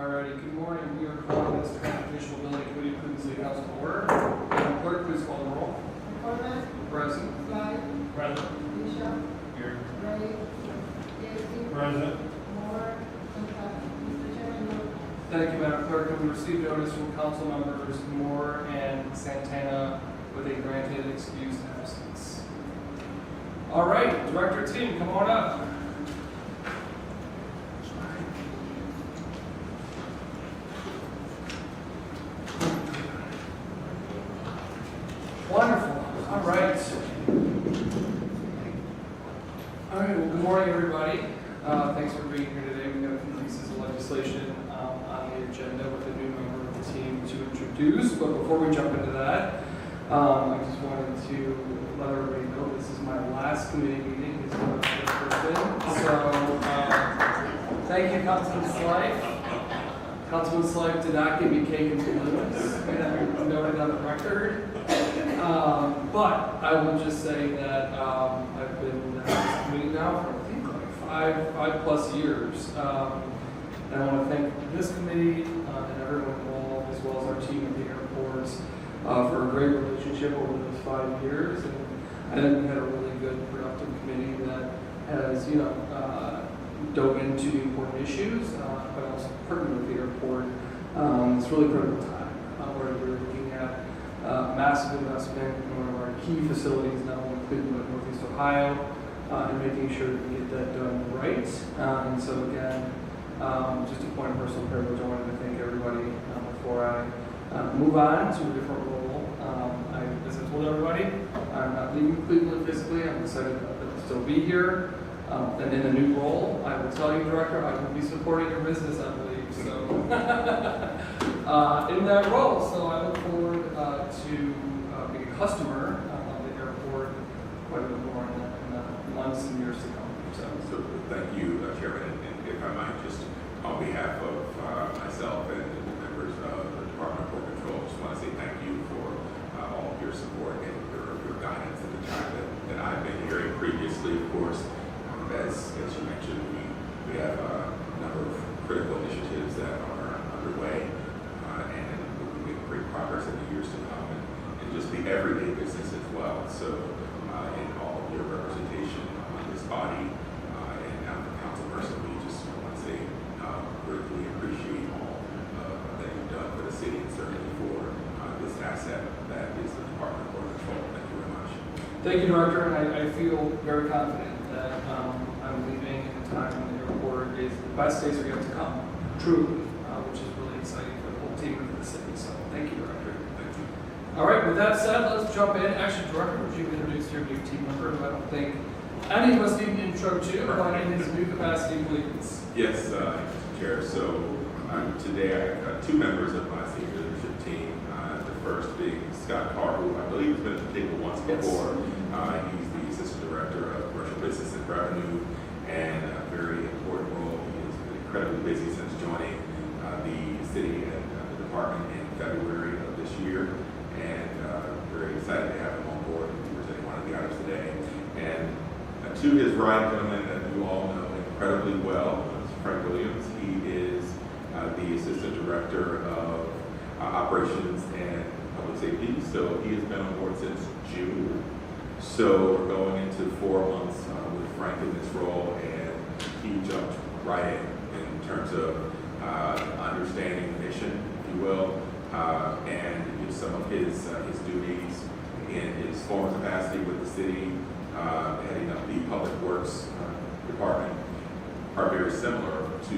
Alrighty, good morning. We are calling this Transportation Mobility Committee of Cleveland City Council to order. Madam Clerk, please call the roll. Coleman, Present. Slide, Present. Bishop, Here. Ray, Casey, Present. Moore, and Tucker. Mr. Chairman, move. Thank you, Madam Clerk. And we received notice from council members Moore and Santana with a granted excused absence. All right, Director Team, come on up. Wonderful. All right. All right, well, good morning, everybody. Thanks for being here today. We've got a few pieces of legislation on the agenda with a new member of the team to introduce. But before we jump into that, I just wanted to let everybody know this is my last committee meeting as a person. So thank you, Councilman Slife. Councilman Slife did not give me cake and balloons, and I noted on the record. But I will just say that I've been at this committee now for I think like five plus years. And I want to thank this committee and everyone involved, as well as our team at the airports, for a great relationship over those 5 years. And I think we had a really good, productive committee that has, dove into the important issues, but also pertinent with the airport. It's really critical time where we're looking at massive investment in one of our key facilities, not only in Cleveland but Northeast Ohio, and making sure that we get that done right. And so again, just a point of personal privilege, I wanted to thank everybody before I move on to a different role. As I told everybody, I'm not leaving Cleveland physically. I'm excited to still be here. And in a new role, I will tell you, Director, I will be supporting your business, I believe. So, in that role, so I look forward to being a customer of the airport quite a bit more in the months and years to come. So thank you, Chairman, and if I might, just on behalf of myself and the members of the Department of Port Control, just want to say thank you for all of your support and your guidance at the time that I've been here. And previously, of course, as you mentioned, we have a number of critical initiatives that are underway, and we're making great progress in the years to come, and just the everyday business as well. So, in all of your representation on this body, and now the council person, we just want to say greatly appreciate all that you've done for the city and certainly for this asset that is the Department of Port Control. Thank you very much. Thank you, Director, and I feel very confident that I'm leaving at a time when the airport is the best days are yet to come, truly, which is really exciting for the whole team and for the city. So thank you, Director. Thank you. All right, with that said, let's jump in. Actually, Director, would you introduce your new team member, who I don't think any of us need an intro to, but in his new capacity, please. Yes, Mr. Chair. So today I have two members of my senior leadership team. The first being Scott Carr, who I believe has been at the table once before. He's the Assistant Director of Commercial Business and Revenue, and a very important role. He has been incredibly busy since joining the city and the department in February of this year, and very excited to have him on board and presenting one of the items today. And to his right, gentleman that you all know incredibly well, Frank Williams. He is the Assistant Director of Operations and Public Safety. So he has been on board since June. So we're going into 4 months with Frank in this role, and he jumped right in terms of understanding the mission, if you will, and some of his duties in his former capacity with the city, heading up the Public Works Department, are very similar to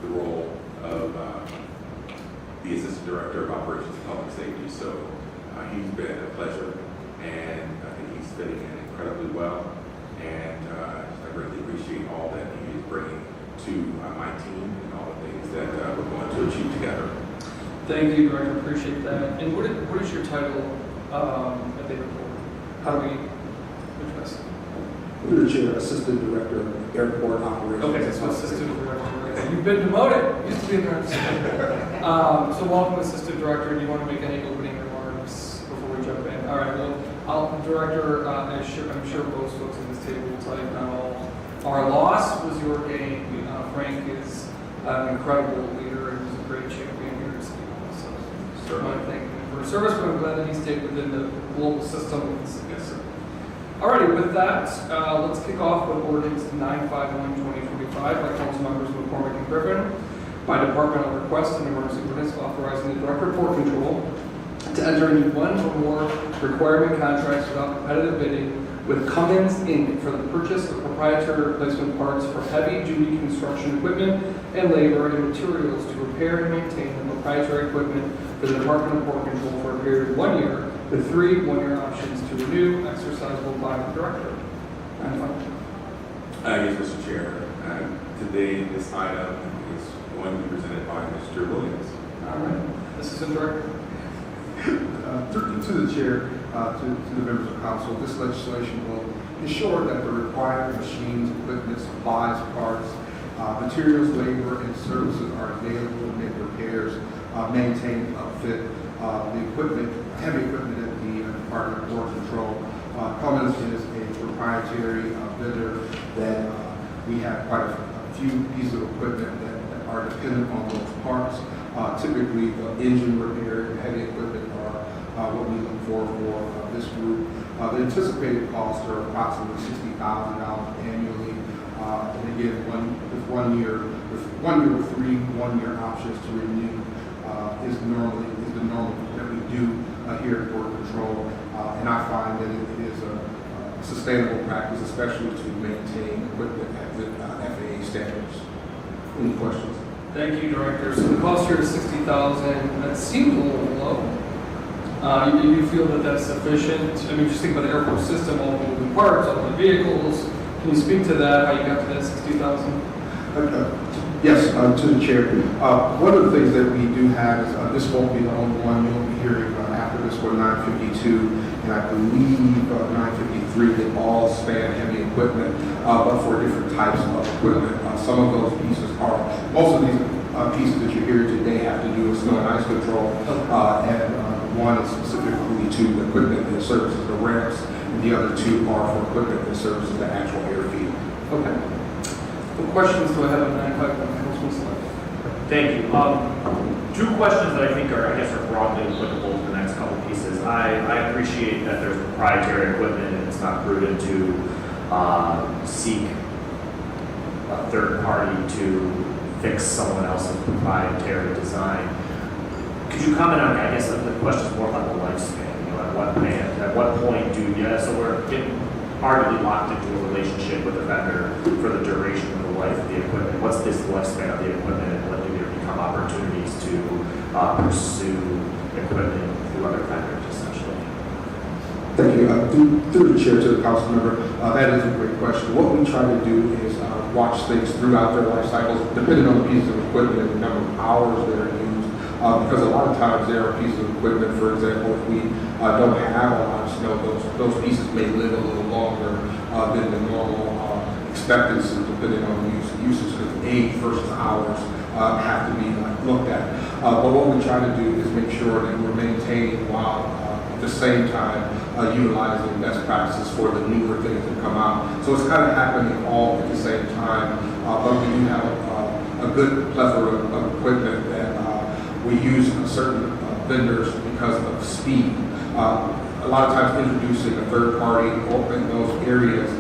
the role of the Assistant Director of Operations and Public Safety. So he's been a pleasure, and I think he's fitting in incredibly well. And I greatly appreciate all that he is bringing to my team and all the things that we're going to achieve together. Thank you, Director. Appreciate that. And what is your title at the airport? How do we address it? Through the Chair, Assistant Director of Airport Operations. Okay, so Assistant Director. You've been demoted. Used to be a director. So welcome, Assistant Director. Do you want to make any opening remarks before we jump in? All right. Well, Director, I'm sure most folks at this table will tell you not all our loss was your gain. Frank is an incredible leader and service, but I'm glad that he stayed within the global system. Yes, sir. Alrighty, with that, let's kick off with ordinance 951-2025 by council members McCormick and Griffin. By departmental request, an emergency ordinance authorizing the Director of Port Control to enter into one or more requirement contracts without competitive bidding with Cummins Inc. for the purchase of proprietary replacement parts for heavy-duty construction equipment and labor and materials to repair and maintain the proprietary equipment for the Department of Port Control for a period of 1 year, with 3 one-year options to renew, exercisable by the Director. Yes, Mr. Chair. Today, this item is going to be presented by Mr. Williams. All right, Assistant Director. To the chair, to the members of council, this legislation will ensure that the required machines, equipment, supplies, parts, materials, labor, and services are available to make repairs, maintain, upfit the equipment, heavy equipment at the Department of Port Control. Cummins is a proprietary vendor that we have quite a few pieces of equipment that are dependent on those parts. Typically, the engine repair and heavy equipment are what we look for this group. The anticipated costs are approximately $60,000 annually. And again, with 1 year with 3 one-year options to renew is the normal that we do here at Port Control. And I find that it is a sustainable practice, especially to maintain equipment at the FAA standards. Any questions? Thank you, Director. So the cost here is $60,000. That seems a little low. You feel that that's sufficient? I mean, just think about the airport system, all the moving parts, all the vehicles. Can you speak to that, how you got to that $60,000? Yes, to the chair. One of the things that we do have is this won't be the only one you'll be hearing after this one, 952, and I believe 953, they all span heavy equipment, but for different types of equipment. Some of those pieces are, most of these pieces that you hear today have to do with snow and ice control, and one is specifically to equipment that services the ramps, and the other 2 are for equipment that services the actual airfield. Okay. What questions do I have on 951, Councilman Select? Thank you. 2 questions that I think are broadly applicable to the next couple pieces. I appreciate that there's proprietary equipment and it's not prudent to seek a third party to fix someone else's proprietary design. Could you comment on, I guess the question is more about the lifespan, at what point so we're getting arguably locked into a relationship with a vendor for the duration of the life of the equipment. What's this lifespan of the equipment, and when do there become opportunities to pursue equipment through other vendors, essentially? Thank you. Through the chair to the council member, that is a great question. What we try to do is watch things throughout their life cycles, depending on the pieces of equipment and the number of hours that are used. Because a lot of times there are pieces of equipment, for example, if we don't have a lot of snow, those pieces may live a little longer than the normal expectancy, depending on the usage, because age versus hours have to be looked at. But what we try to do is make sure that we're maintaining while at the same time utilizing best practices for the newer things that come out. So it's kind of happening all at the same time, but we do have a good plethora of equipment that we use certain vendors because of speed. A lot of times introducing a third party in those areas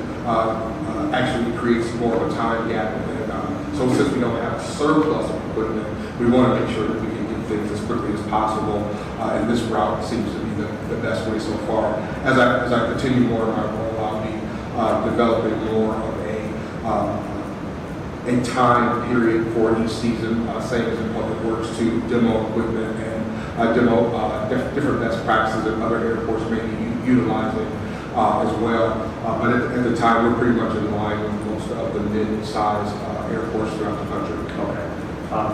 actually creates more of a time gap. And, so since we don't have a surplus of equipment, we want to make sure that we can get things as quickly as possible. And this route seems to be the best way so far. As I continue more in my role, I'll be developing more of a time period for each season, same as in Public Works, to demo equipment and demo different best practices that other airports may be utilizing as well. But at the time, we're pretty much in line with most of the mid-sized airports throughout the country. Okay.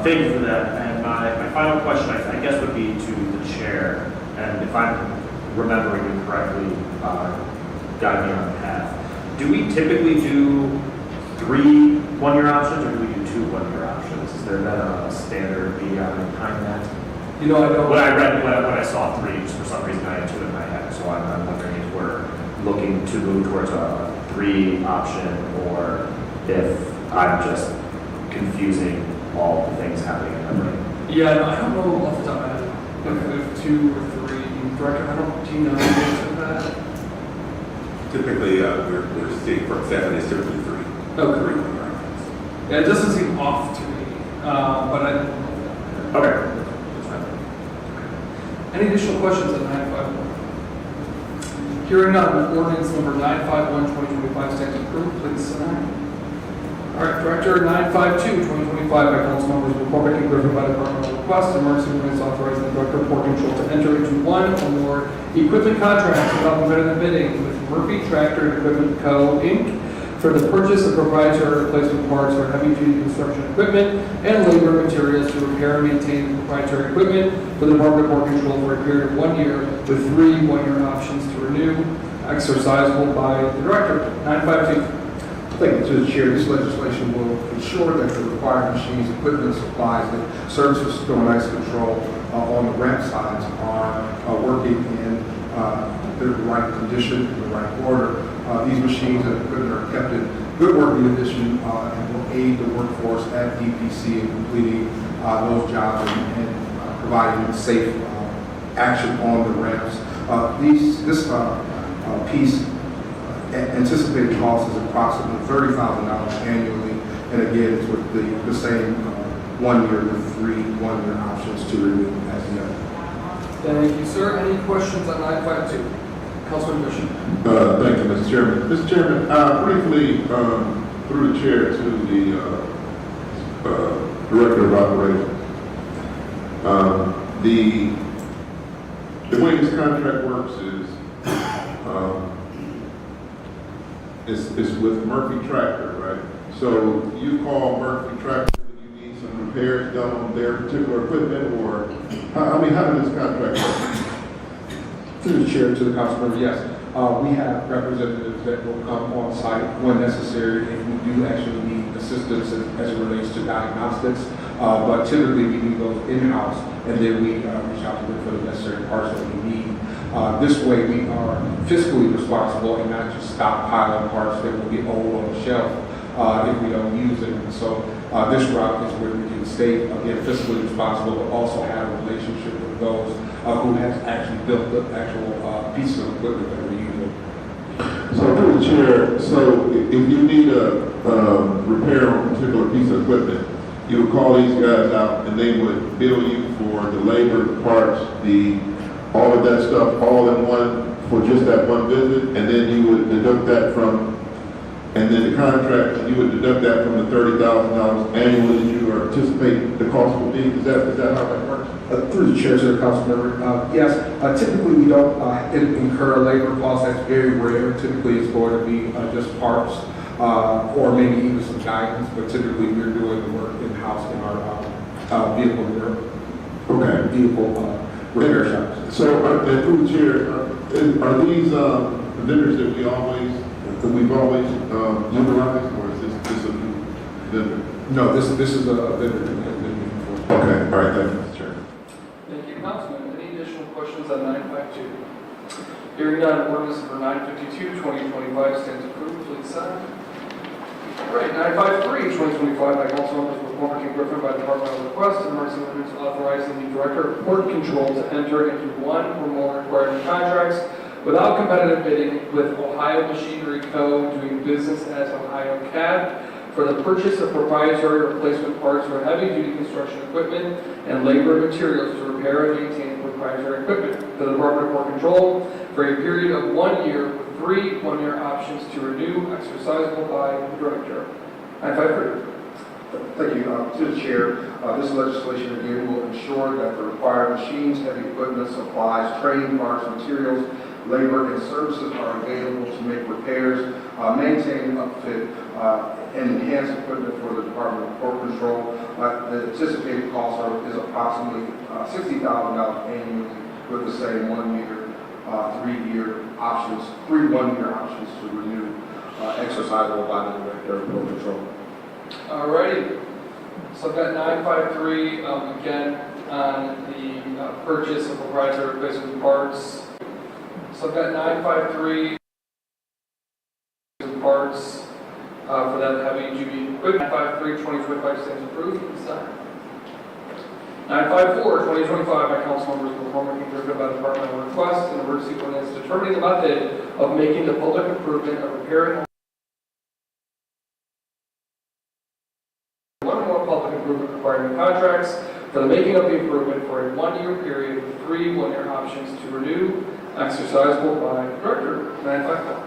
Thank you for that. And my final question, I guess, would be to the chair. And if I'm remembering you correctly, guide me on the path. Do we typically do 3 one-year options, or do we do 2 one-year options? Is there a standard behind that? You know, I don't. When I saw 3, just for some reason I had 2 in my head. So I'm wondering if we're looking to move towards a 3 option, or if I'm just confusing all the things happening in my brain. Yeah, no, I don't know off the top of my head. If 2 or 3, Director, do you know the answer to that? Typically, we're stating for 7 is typically 3. Okay. 3 one-year options. Yeah, it doesn't seem off to me, but I. Okay. Any additional questions on 951? Hearing none, ordinance number 951, 2025 stands approved, please sign. All right, Director, 952, 2025 by council members McCormick and Griffin by departmental request, emergency ordinance authorizing the Director of Port Control to enter into one or more equipment contracts without competitive bidding with Murphy Tractor and Equipment Co., Inc. for the purchase of proprietary replacement parts for heavy-duty construction equipment and labor materials to repair and maintain proprietary equipment for the Department of Port Control for a period of 1 year with 3 one-year options to renew, exercisable by the Director. 952. Thank you to the chair. This legislation will ensure that the required machines, equipment, supplies that services storm ice control on the ramp sides are working in the right condition, in the right order. These machines and equipment are kept in good working condition and will aid the workforce at DPC in completing those jobs and providing safe action on the ramps. This piece anticipated cost is approximately $30,000 annually, and again, it's with the same 1 year with 3 one-year options to renew as the other. Thank you, sir. Any questions on 952? Councilman Bishop. Thank you, Mr. Chairman. Mr. Chairman, briefly, through the chair to the Director of Operations. The way this contract works is with Murphy Tractor, right? So you call Murphy Tractor when you need some repairs done on their particular equipment, or how does this contract work? Through the chair to the council member, yes. We have representatives that will come on site when necessary if we do actually need assistance as it relates to diagnostics. But typically we do those in-house and then we reach out to them for the necessary parts that we need. This way we are fiscally responsible and not just stockpiling parts that will be old on the shelf if we don't use them. So this route is where we can stay, again, fiscally responsible, but also have a relationship with those who has actually built the actual piece of equipment that we're using. So through the chair, so if you need a repair on a particular piece of equipment, you would call these guys out and they would bill you for the labor, the parts, all of that stuff, all in one for just that one visit, and then you would deduct that from, and then the contract, you would deduct that from the $30,000 annually that you are anticipating the cost will be. Is that how that works? Through the chair to the council member, yes, typically we don't incur labor costs. That's very rare. Typically it's going to be just parts or maybe even some guidance, but typically we're doing the work in-house in our vehicle repair shops. So, and through the chair, are these vendors that we've always utilized, or is this a new vendor? No, this is a vendor that has been used for. Okay, all right, thank you, Mr. Chair. Thank you, Councilman. Any additional questions on 952? Hearing none, ordinance number 952, 2025 stands approved. Please sign. All right, 953, 2025 by Councilmembers McCormick and Griffin by departmental request, emergency ordinance authorizing the Director of Port Control to enter into 1 or more required contracts without competitive bidding with Ohio Machinery Co. doing business as Ohio Cab for the purchase of proprietary replacement parts for heavy-duty construction equipment and labor materials to repair and maintain proprietary equipment for the Department of Port Control for a period of 1 year with 3 one-year options to renew, exercisable by the Director. 953. Thank you. To the chair, this legislation again will ensure that the required machines, heavy equipment, supplies, training parts, materials, labor, and services are available to make repairs, maintain, upfit, and enhance equipment for the Department of Port Control. The anticipated cost is approximately $60,000 annually with the same 1 year, 3 one-year options to renew, exercisable by the Director of Port Control. Alrighty, so I've got 953, again, on the purchase of proprietary replacement parts. So I've got 953 parts for that heavy duty equipment. 953, 2025 stands approved. Please sign. 954, 2025, by council members McCormick and Griffin by departmental request, an emergency ordinance determining the method of making the public improvement of repairing one or more public improvement requiring contracts for the making of the improvement for a 1-year period with 3 one-year options to renew, exercisable by Director 954.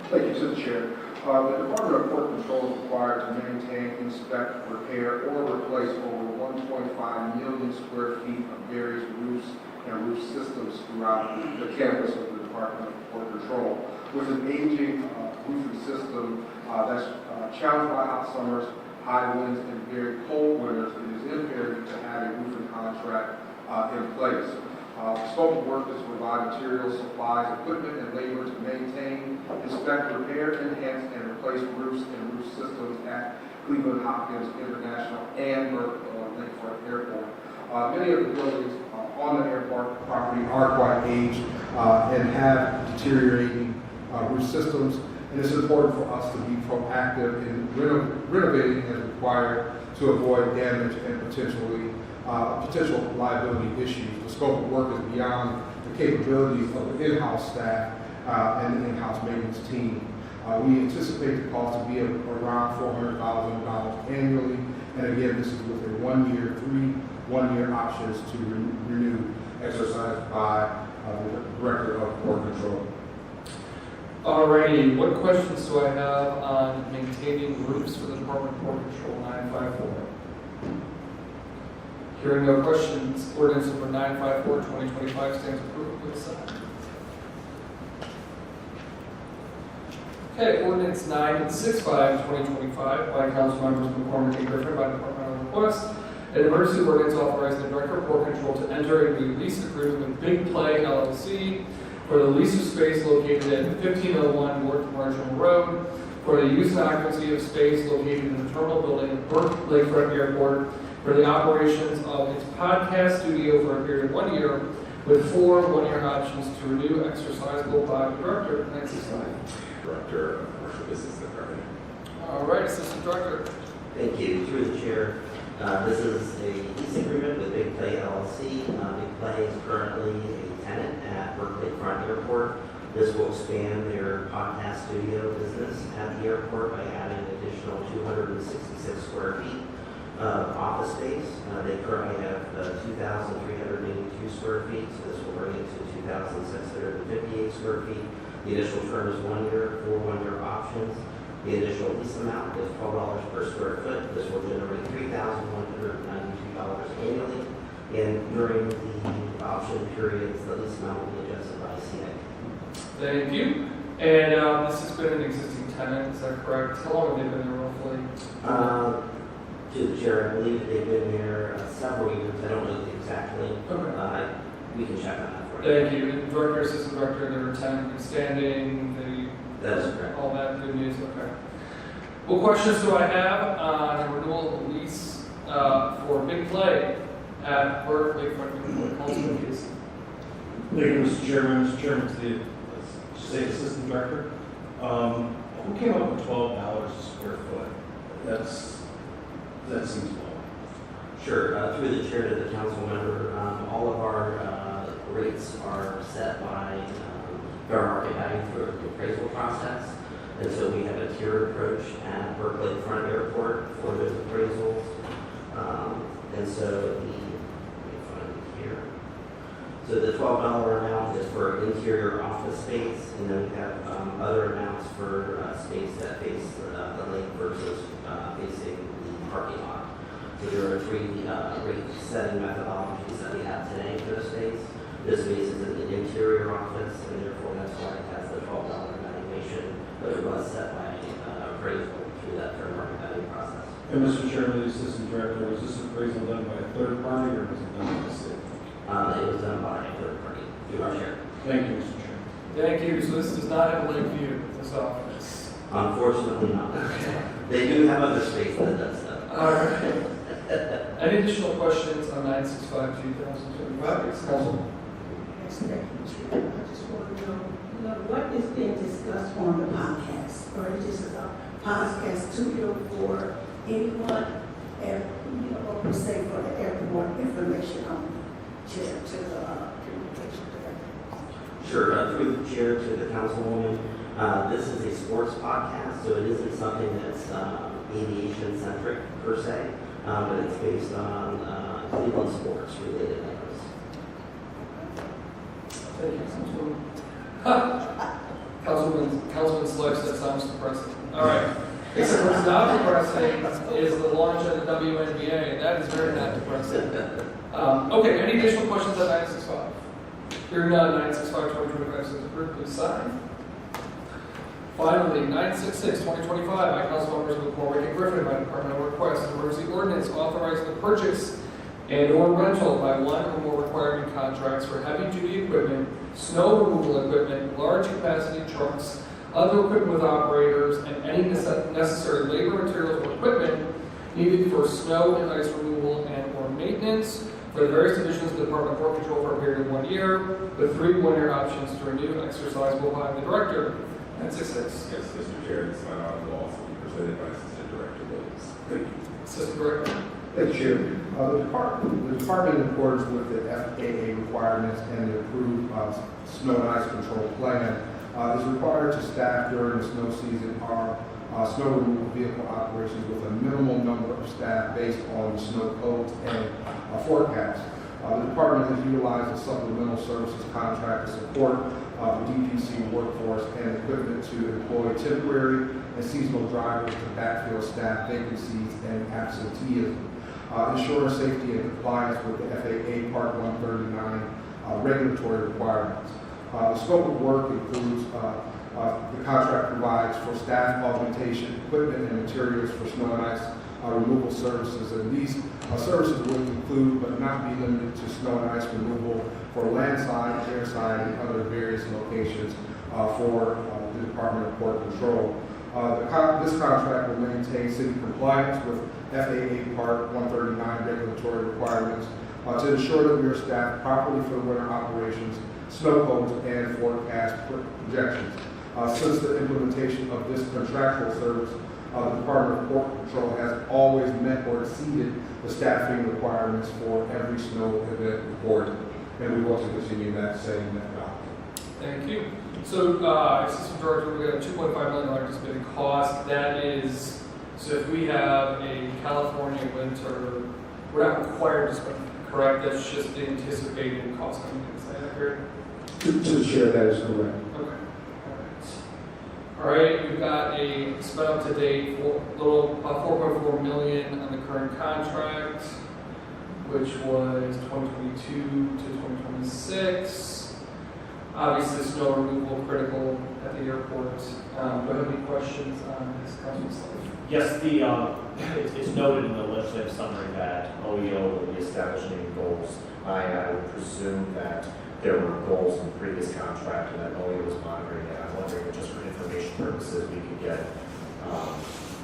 Thank you to the chair. The Department of Port Control is required to maintain, inspect, repair, or replace over 1.5 million square feet of various roofs and roof systems throughout the campus of the Department of Port Control. With an aging roofing system that's challenged by hot summers, high winds, and very cold winters, it is imperative to have a roofing contract in place. The scope of work is to provide materials, supplies, equipment, and labor to maintain, inspect, repair, enhance, and replace roofs and roof systems at Cleveland Hopkins International and Lakefront Airport. Many of the buildings on the airport property are quite aged and have deteriorating roof systems, and it's important for us to be proactive in renovating as required to avoid damage and potential liability issues. The scope of work is beyond the capabilities of the in-house staff and the in-house maintenance team. We anticipate the cost to be around $400,000 annually, and again, this is with a 1-year, 3 one-year options to renew, exercised by the Director of Port Control. Alrighty, what questions do I have on maintaining roofs for the Department of Port Control 954? Hearing no questions, ordinance number 954, 2025 stands approved. Please sign. Okay, ordinance 965, 2025, by council members McCormick and Griffin by departmental request. An emergency ordinance authorizing the Director of Port Control to enter a new lease agreement with Big Play LLC for the lease of space located at 1501 North Marshall Road for the use and occupancy of space located in the terminal building of Burke Lakefront Airport for the operations of its podcast studio for a period of 1 year with 4 one-year options to renew, exercisable by the Director. Nancy Stein. Director of Commercial Business and Revenue. All right, Assistant Director. Thank you. Through the chair, this is a lease agreement with Big Play LLC. Big Play is currently a tenant at Burke Lakefront Airport. This will expand their podcast studio business at the airport by adding an additional 266 square feet of office space. They currently have 2,382 square feet, so this will bring it to 2,658 square feet. The initial term is 1 year, 4 one-year options. The initial lease amount is $12 per square foot. This will generate $3,192 annually. And during the option periods, the lease amount will be adjusted by CNIC. Thank you. And this has been an existing tenant, is that correct? How long have they been there roughly? To the chair, I believe they've been there several years. I don't know the exact length. Okay. We can check on that for you. Thank you. And Director, Assistant Director, they're a tenant in standing, That is correct. all that good news, okay. What questions do I have on the renewal of the lease for Big Play at Burke Lakefront Airport? Councilman Casey. Thank you, Mr. Chairman. Mr. Chairman, to the State Assistant Director. Who came up with $12 a square foot? That seems low. Sure. Through the chair to the council member, all of our rates are set by fair market value for the appraisal process. And so we have a tiered approach at Burke Lakefront Airport for those appraisals. And so let me find it here. So the $12 amount is for interior office space, and then we have other amounts for space that face the lake versus facing the parking lot. So there are 3 rate setting methodologies that we have today for the space. This space is in the interior office, and therefore that's why it has the $12 valuation, but it was set by appraisal through that fair market value process. And Mr. Chairman, the Assistant Director, was this appraisal done by a third party or was it done by the city? It was done by a third party through our chair. Thank you, Mr. Chairman. Thank you. So this does not have a lake view, this office. Unfortunately not. They do have other space that does that. All right. Any additional questions on 965 2025? Yes, Councilman. Yes, thank you, Chair. I just want to know what is being discussed on the podcast, or is this a podcast studio for anyone and, you know, what we say for the airport information chair to the communication director. Sure, through the chair to the councilwoman, this is a sports podcast, so it isn't something that's aviation-centric per se, but it's based on Cleveland sports related items. Thank you, Councilman Slick said sounds depressing. All right. Except what's not depressing is the launch of the WNBA, and that is very not depressing. Okay, any additional questions on 965? Hearing none, 965-2025 says approved, please sign. Finally, 966-2025 by council members of the Corwin and Griffin by departmental request, an emergency ordinance authorizing the purchase and/or rental by one or more requirement contracts for heavy-duty equipment, snow removal equipment, large capacity trucks, other equipment with operators, and any necessary labor, materials, or equipment needed for snow and ice removal and/or maintenance for the various divisions of the Department of Work Control for a period of 1 year, with 3 one-year options to renew and exercisable by the director. 966. Yes, Mr. Chair, this item will also be presented by Assistant Director Williams. Thank you. Assistant Director. Thank you, Chair. The department, in accordance with the FAA requirements and the approved snow and ice control plan, is required to staff during the snow season our snow removal vehicle operations with a minimal number of staff based on snow codes and forecasts. The department has utilized a supplemental services contract to support the DPC workforce and equipment to employ temporary and seasonal drivers to backfill staff vacancies and absenteeism. Ensure safety and compliance with the FAA Part 139 regulatory requirements. The scope of work includes the contract provides for staff augmentation, equipment, and materials for snow and ice removal services. And these services will include, but not be limited to, snow and ice removal for landside, airside, and other various locations for the Department of Port Control. This contract will maintain city compliance with FAA Part 139 regulatory requirements to ensure that we are staffed properly for the winter operations, snow codes, and forecast projections. Since the implementation of this contractual service, the Department of Port Control has always met or exceeded the staffing requirements for every snow event reported, and we want to continue that same methodology. Thank you. So, Assistant Director, we got a $2.5 million anticipated cost. That is, so if we have a California winter, we're not required to spend, correct? That's just the anticipated cost coming in. Is that accurate? To the chair, that is correct. Okay. All right, we've got a spent up to date $4.4 million on the current contract, which was 2022 to 2026. Obviously, snow removal critical at the airport. Do I have any questions on this, Councilman Slade? Yes, it's noted in the legislative summary that OEO will be establishing goals. I would presume that there were goals in the previous contract and that OEO was monitoring it. I'm wondering if just for information purposes, we could get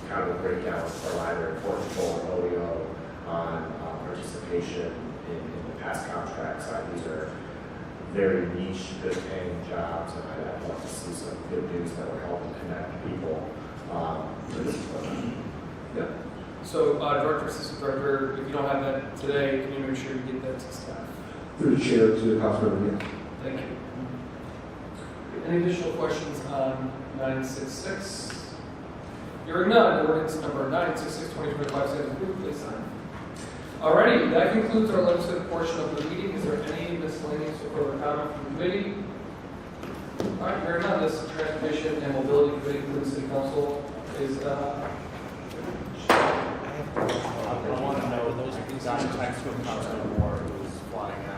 kind of a breakdown for either Port Control or OEO on participation in the past contracts. These are very niche, good-paying jobs, and I'd love to see some good news that will help connect people to this program. Yep. So, Director, Assistant Director, if you don't have that today, can you make sure you get that to staff? Through the chair to the council member, yes. Thank you. Any additional questions on 966? Hearing none, ordinance number 966-2025 stands approved. Please sign. Alrighty, that concludes our legislative portion of the meeting. Is there any miscellaneous or further comment from the committee? Alright, hearing none, this Transportation and Mobility Committee for the City Council is I want to know those exact text from Councilman Moore who was flying out.